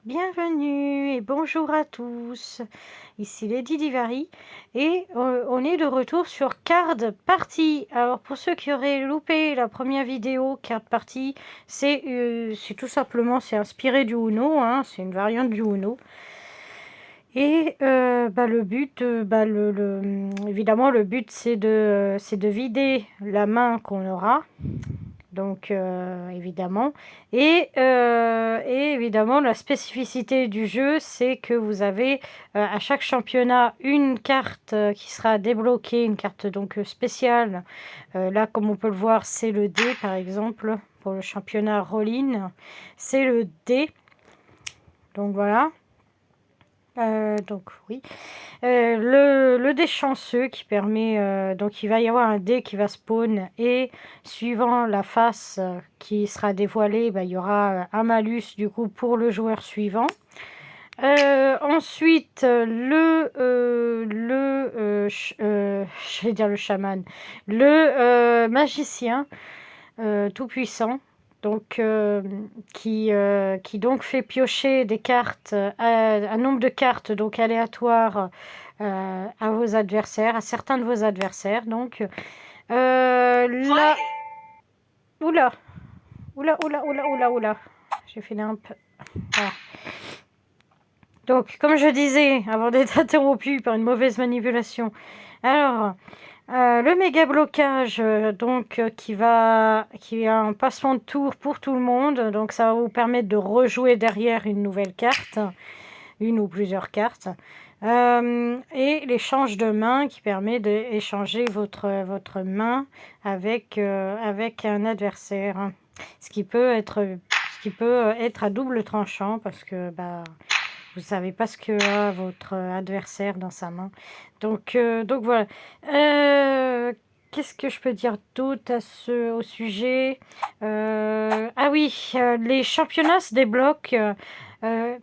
Bienvenue et bonjour à tous, ici Lady Divari et on est de retour sur Card Party. Alors pour ceux qui auraient loupé la première vidéo, Card Party, c'est tout simplement, c'est inspiré du Uno, hein, c'est une variante du Uno. Et le but, évidemment le but c'est de vider la main qu'on aura. Donc évidemment. Et évidemment, la spécificité du jeu, c'est que vous avez à chaque championnat une carte qui sera débloquée, une carte donc spéciale. Là, comme on peut le voir, c'est le D par exemple, pour le championnat Rollin. C'est le D. Donc voilà. Donc oui. Le dé chanceux qui permet, donc il va y avoir un dé qui va spawn et suivant la face qui sera dévoilée, il y aura un malus du coup pour le joueur suivant. Ensuite, j'allais dire le chaman, le magicien tout puissant. Donc, qui donc fait piocher des cartes, un nombre de cartes donc aléatoires à vos adversaires, à certains de vos adversaires. Donc, là, oula, oula, j'ai fait un peu. Voilà. Donc, comme je disais, avant d'être interrompu par une mauvaise manipulation, alors, le méga blocage, qui a un passement de tour pour tout le monde, donc ça va vous permettre de rejouer derrière une nouvelle carte, une ou plusieurs cartes. Et l'échange de main qui permet d'échanger votre main avec un adversaire. Ce qui peut être à double tranchant parce que vous savez pas ce que a votre adversaire dans sa main. Donc voilà. Qu'est-ce que je peux dire d'autre au sujet? Ah oui, les championnats se débloquent. euh,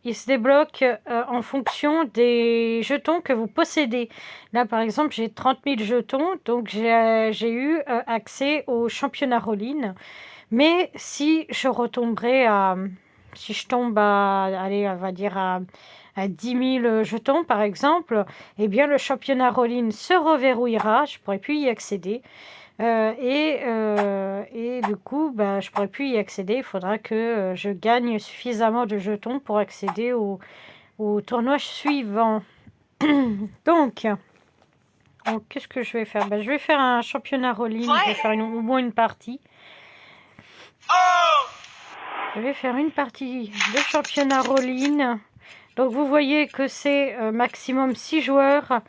Ils se débloquent en fonction des jetons que vous possédez. Là, par exemple, j'ai 30 000 jetons, donc j'ai eu accès au championnat Rollin. Mais si je retomberais si je tombe allez, on va dire à 10 000 jetons, par exemple, eh bien, le championnat Rollin se reverrouillera, je ne pourrai plus y accéder. Et du coup, je ne pourrai plus y accéder. Il faudra que je gagne suffisamment de jetons pour accéder au tournoi suivant. Donc, qu'est-ce que je vais faire? Je vais faire un championnat Rollin, je vais faire au moins une partie. Je vais faire une partie de championnat Rollin. Donc vous voyez que c'est maximum 6 joueurs.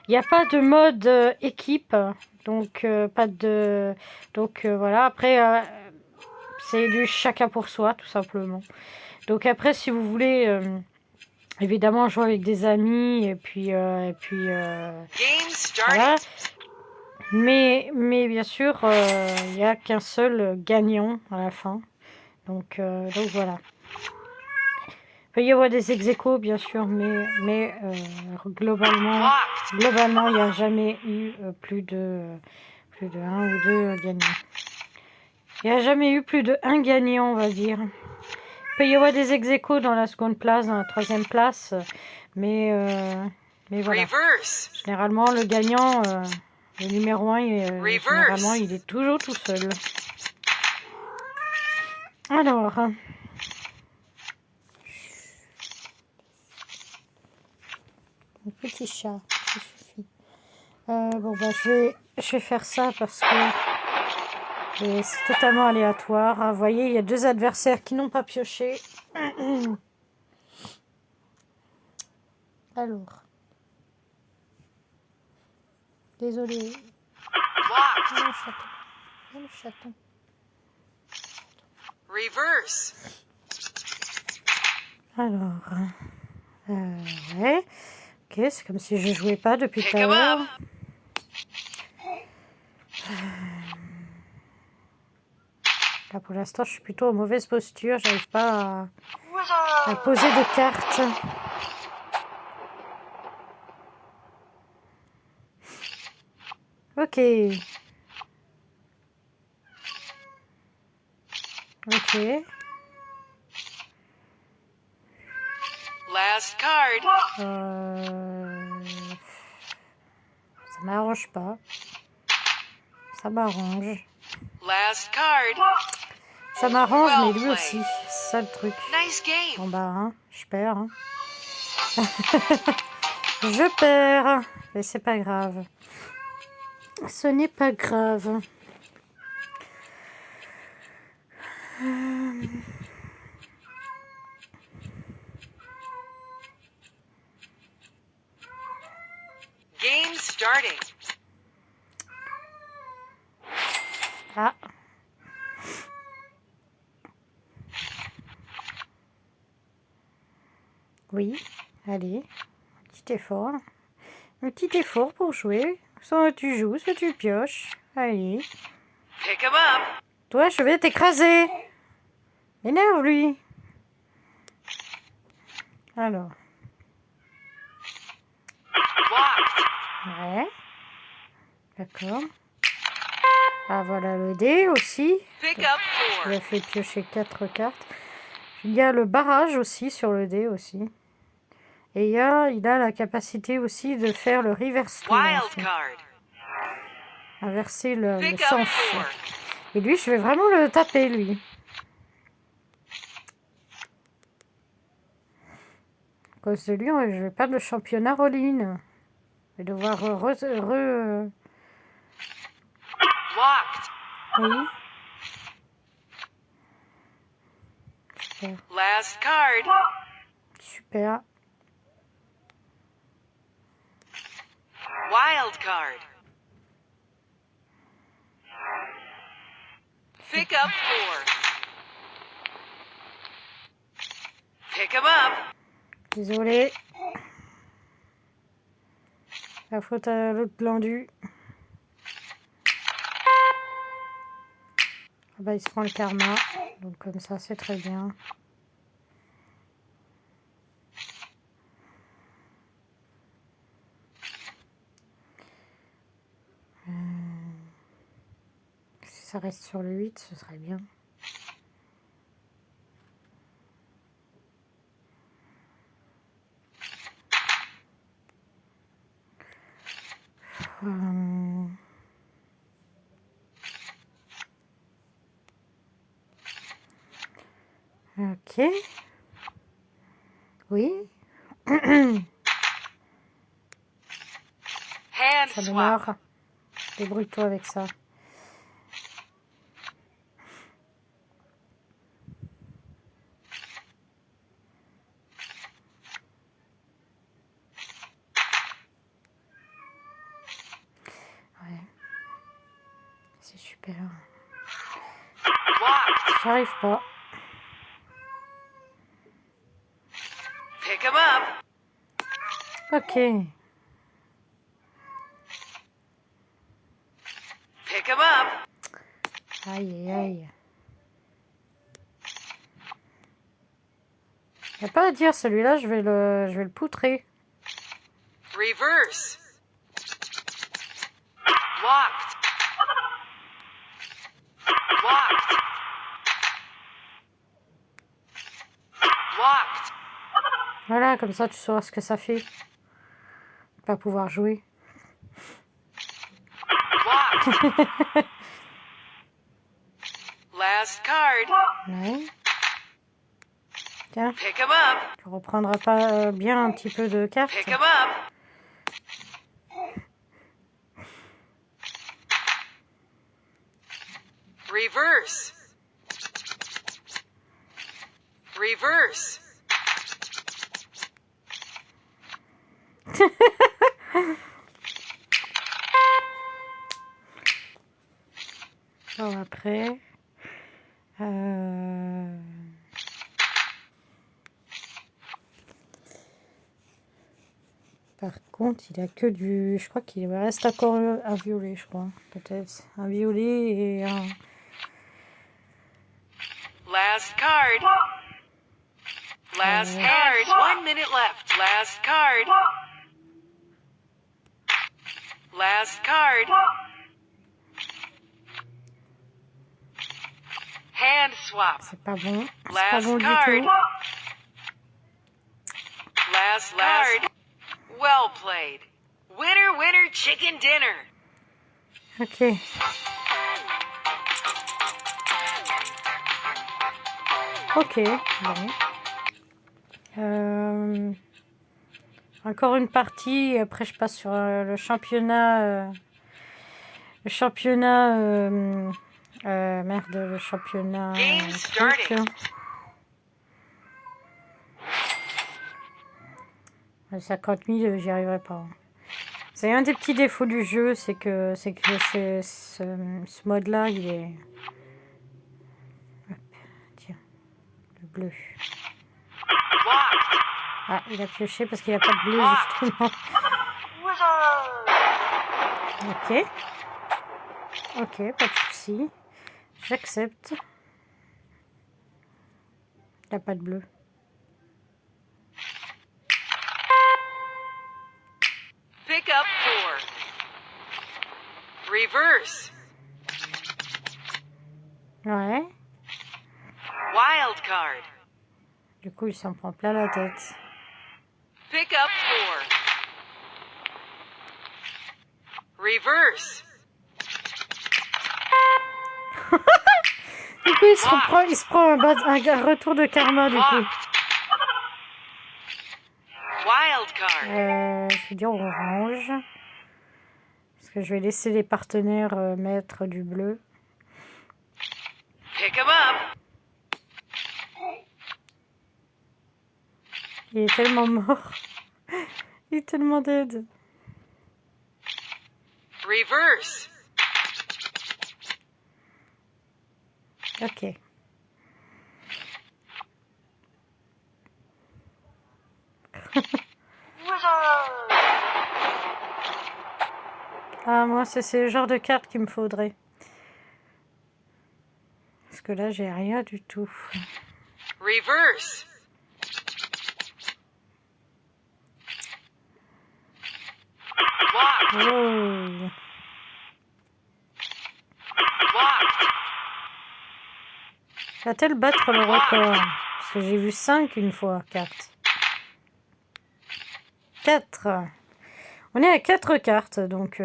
Il n'y a pas de mode équipe. Donc pas de. Donc voilà. Après, c'est du chacun pour soi, tout simplement. Donc après, si vous voulez évidemment jouer avec des amis et puis voilà. Mais bien sûr, il n'y a qu'un seul gagnant à la fin. Donc voilà. Il peut y avoir des ex-aequo, bien sûr, mais globalement, il n'y a jamais eu plus de 1 ou 2 gagnants. Il n'y a jamais eu plus de 1 gagnant, on va dire. Il peut y avoir des ex-aequo dans la seconde place, dans la troisième place, mais voilà. Généralement, le gagnant, le numéro 1, généralement, il est toujours tout seul. Alors... Un petit chat, ça suffit. Je vais faire ça parce que c'est totalement aléatoire. Vous voyez, il y a 2 adversaires qui n'ont pas pioché. Alors. Désolé. Le chaton. Le chaton. Reverse. Alors. Ouais. Ok, c'est comme si je jouais pas depuis tout à l'heure. Là, pour l'instant, je suis plutôt en mauvaise posture. J'arrive pas à poser des cartes. Ok. Ok. Last card. Ça m'arrange pas. Ça m'arrange. Last card. Ça m'arrange, mais Well lui played. aussi. C'est ça le truc. Nice game. Bon bah, hein, je perds. Hein. Je perds. Mais c'est pas grave. Ce n'est pas grave. Game starting. Ah. Oui, allez. Un petit effort. Un petit effort pour jouer. Soit tu joues, soit tu pioches. Allez. Pick 'em up. Toi, je vais t'écraser. Énerve, lui. Alors. Locked. Ouais. D'accord. Ah, voilà le dé aussi. Pick up Je 4. lui ai fait piocher 4 cartes. Il y a le barrage aussi sur le dé aussi. Et il a la capacité aussi de faire le reverse tour. Wild Aussi. card. Inverser le Pick up sens. 4. Et lui, je vais vraiment le taper, lui. À cause de lui, je vais perdre le championnat Roline. Je vais devoir Locked. Oui. Super. Last card. Super. Wild card. Pick up 4. Pick 'em up. Désolé. La faute à l'autre glandu. Ah bah, il se prend le karma. Donc comme ça, c'est très bien. Si ça reste sur le 8, ce serait bien. Ok. Oui. Hand Ça swap. m'énerve. Débrouille-toi avec ça. Ouais. C'est super. Locked. J'arrive pas. Pick 'em up. Ok. Pick 'em up. Aïe, aïe, aïe. Y a pas à dire, celui-là, je vais le poutrer. Reverse. Locked. Locked. Locked. Voilà, comme ça, tu sauras ce que ça fait. Pas pouvoir jouer. Locked. Last card. Ouais. Tiens, Pick 'em up. tu reprendras pas bien un petit peu de cartes. Pick 'em up. Reverse. Reverse. Bon, après... Par contre, il a que du... Je crois qu'il me reste encore un violet, je crois. Peut-être. Un violet et un... Last card. Last card. 1 minute left. Last card. Last card. Hand swap. C'est pas bon. C'est pas Last bon du card. tout. Last card. Well played. Winner, winner, chicken dinner. Ok. Ok, bon. Encore une partie, après je passe sur le championnat. Le championnat. Merde, le championnat. Game Truc. started. À 50 000, j'y arriverai pas. C'est un des petits défauts du jeu, c'est que ce mode-là, il est. Hop, tiens, le bleu. Locked. Ah, il a pioché parce qu'il n'y a pas de bleu, justement. Ok. Ok, pas de souci. J'accepte. Il n'y a pas de bleu. Pick up 4. Reverse. Ouais. Wild card. Du coup, il s'en prend plein la tête. Pick up 4. Reverse. Du coup, il se prend un retour de karma, du coup. Locked. Wild card. Je vais dire orange. Parce que je vais laisser les partenaires mettre du bleu. Pick 'em up. Il est tellement mort. Il est tellement dead. Reverse. Ok. Ah, moi, c'est le genre de carte qu'il me faudrait. Parce que là, j'ai rien du tout. Reverse. Locked. Oh. Locked. Va-t-elle battre le record? Parce que j'ai vu 5 une fois, cartes. 4. On est à 4 cartes, donc...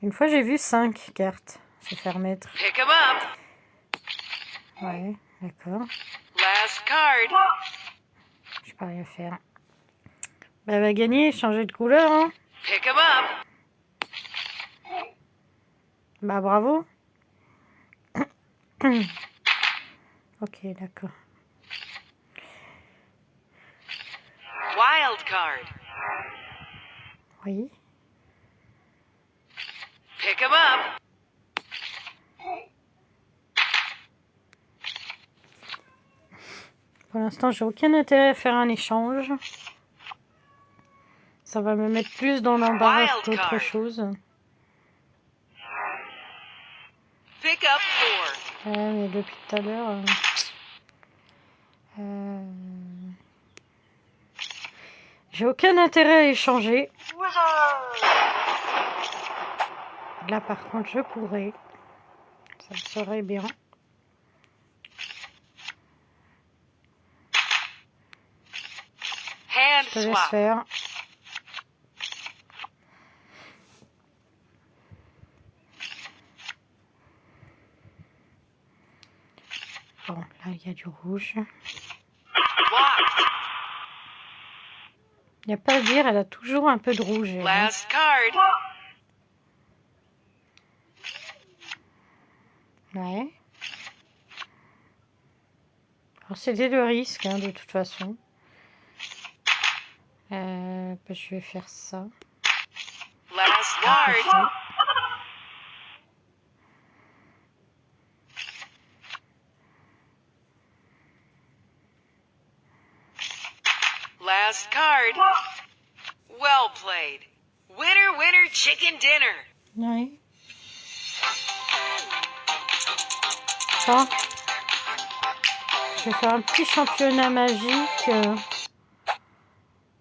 Une fois, j'ai vu 5 cartes se faire mettre. Pick 'em up. Ouais, d'accord. Last card. Je peux rien faire. Bah, elle va gagner, changer de couleur, hein. Pick 'em up. Bah, bravo. Ok, d'accord. Wild card. Oui. Pick 'em up. Pour l'instant, j'ai aucun intérêt à faire un échange. Ça va me mettre plus dans l'embarras Wild qu'autre card. chose. Pick up 4. Ouais, mais depuis tout à l'heure... J'ai aucun intérêt à échanger. Là, par contre, je pourrais. Ça me serait bien. Hand Je te laisse swap. faire. Bon, là, il y a du rouge. Locked. Il n'y a pas à dire, elle a toujours un peu de rouge. Elle, hein. Last card. Ouais. Alors, c'était le risque, hein, de toute façon. Bah, je vais faire ça. Last card. Last card. Well played. Winner, winner, chicken dinner. Ouais. Bon. Je vais faire un petit championnat magique.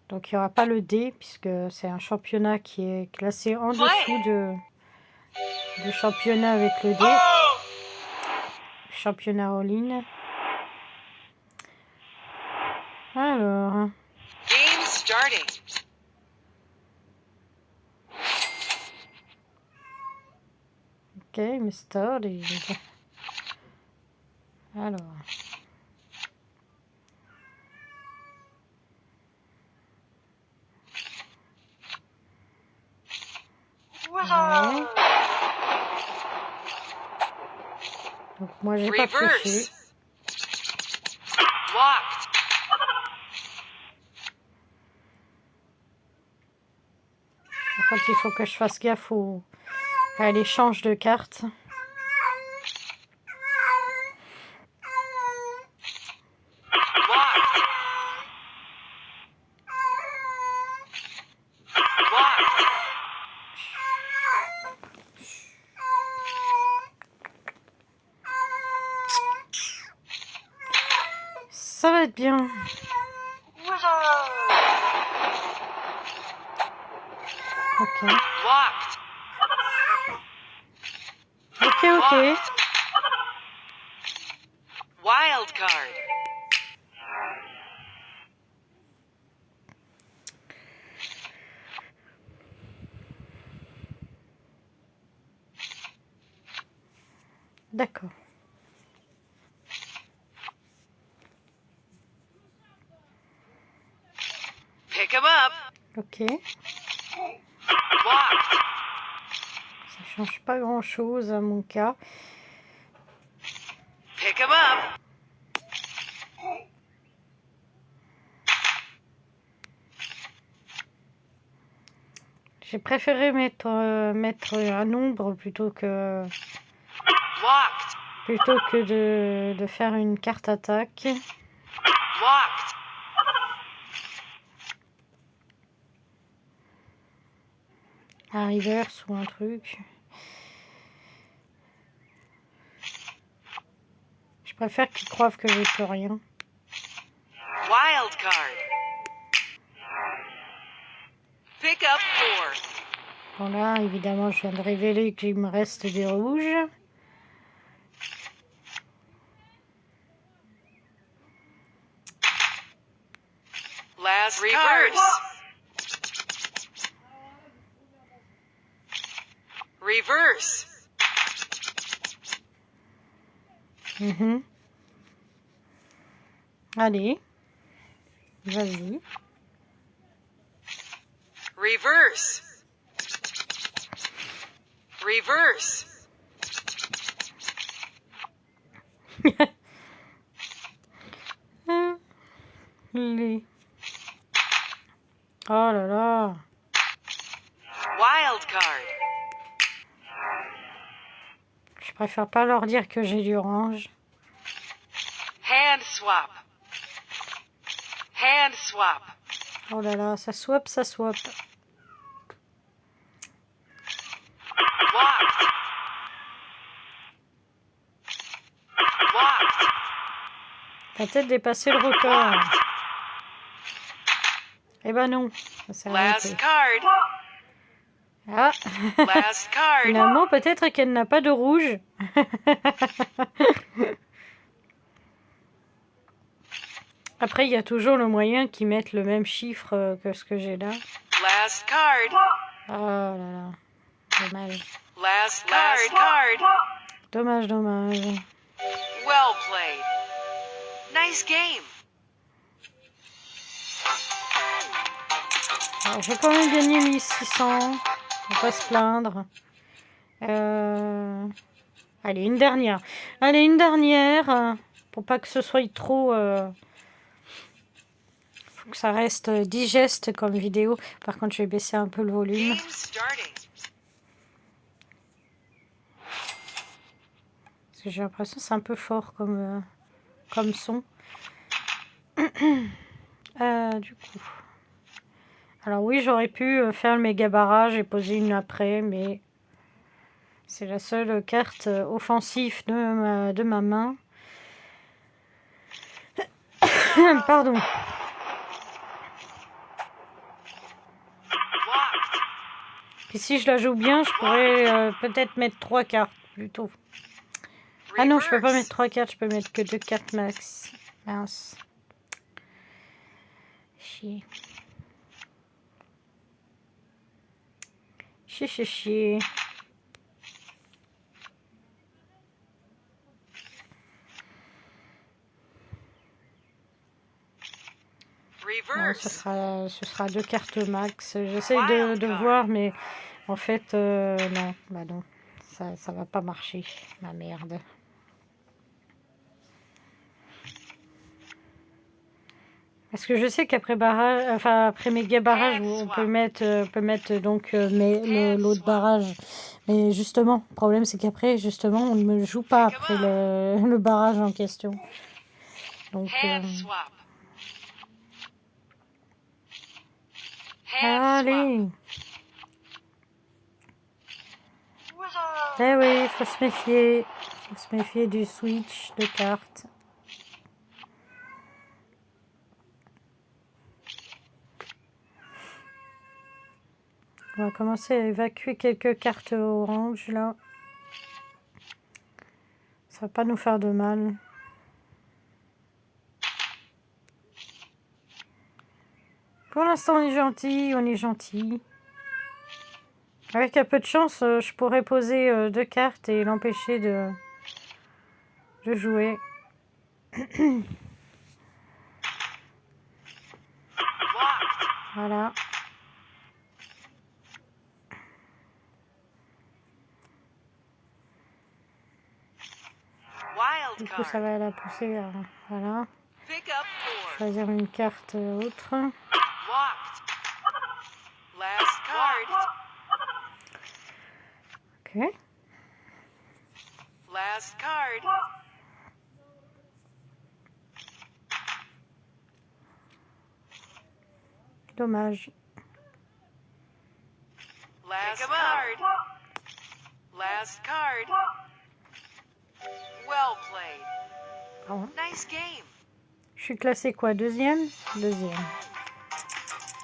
Donc, il n'y aura pas le D, puisque c'est un championnat qui est classé en dessous de championnat avec le D. Championnat all-in. Alors, starting. Game started. Alors. Ouais. Donc moi j'ai pas triché. Reverse. Walked. Par contre il faut que je fasse gaffe à l'échange de cartes. Walked. Walked. Ça va être bien. Ok. Walked. Ok, ok. Wild card. D'accord. Pick 'em up. Ok. Walked. Ça change pas grand chose à mon cas. Pick 'em up. J'ai préféré mettre un nombre plutôt que Walked. de faire une carte attaque. Walked. Un reverse ou un truc. Je préfère qu'ils croient que j'ai plus rien. Wild card. Pick up 4. Bon là, évidemment, je viens de révéler qu'il me reste des rouges. Last reverse. Reverse. Mhm. Allez. Vas-y. Reverse. Reverse. Les... Oh là là. Wild card. Je préfère pas leur dire que j'ai du orange. Hand swap. Hand swap. Oh là là, ça swap, ça swap. Walked. Walked. T'as peut-être dépassé le record. Eh ben non, ça s'est arrêté. Last card. Ah. Last card. Finalement, peut-être qu'elle n'a pas de rouge. Après, il y a toujours le moyen qu'ils mettent le même chiffre que ce que j'ai là. Last card. Oh là là, dommage. Last card. Dommage, dommage. Well played. Nice game. Alors, j'ai quand même gagné 1600. On va pas se plaindre. Allez, une dernière. Allez, une dernière. Pour pas que ce soit trop... faut que ça reste digeste comme vidéo. Par contre, je vais baisser un peu le volume. Game starting. Parce que j'ai l'impression que c'est un peu fort comme son. Du coup... Alors oui, j'aurais pu faire le méga barrage et poser une après, mais c'est la seule carte offensive de ma main. Pardon. Walked. Et si je la joue bien, je pourrais peut-être mettre 3 cartes plutôt. Ah non, je peux pas mettre 3 cartes, je peux mettre que 2 cartes max. Mince. Chier. Chier, chier, chier. Non, ce Reverse. sera 2 cartes max. J'essaie de voir, mais en fait, non. Bah non, ça va pas marcher. Ma merde. Parce que je sais qu'après barrage, enfin après méga barrage, on peut mettre donc l'autre barrage. Mais justement, le problème c'est qu'après, justement, on ne me joue pas après le barrage en question. Donc, Hand swap. Hand swap. allez. Eh oui, faut se méfier. Faut se méfier du switch de cartes. On va commencer à évacuer quelques cartes orange là. Ça va pas nous faire de mal. Pour l'instant, on est gentil, on est gentil. Avec un peu de chance, je pourrais poser 2 cartes et l'empêcher de jouer. Voilà. Wild Du coup, ça card. va la pousser. Voilà. Pick up 4. Choisir une carte autre. Locked. Last card. Ok. Last card. Dommage. Last card. Last card. Well played. Bon. Nice game. Je suis classée quoi? Deuxième? Deuxième.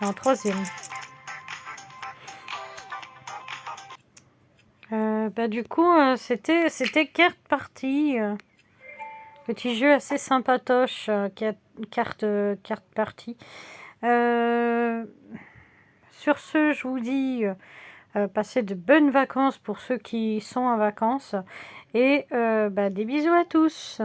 Non, troisième. Bah du coup, c'était carte partie. Petit jeu assez sympatoche, carte partie. Sur ce, je vous dis passez de bonnes vacances pour ceux qui sont en vacances. Et bah, des bisous à tous.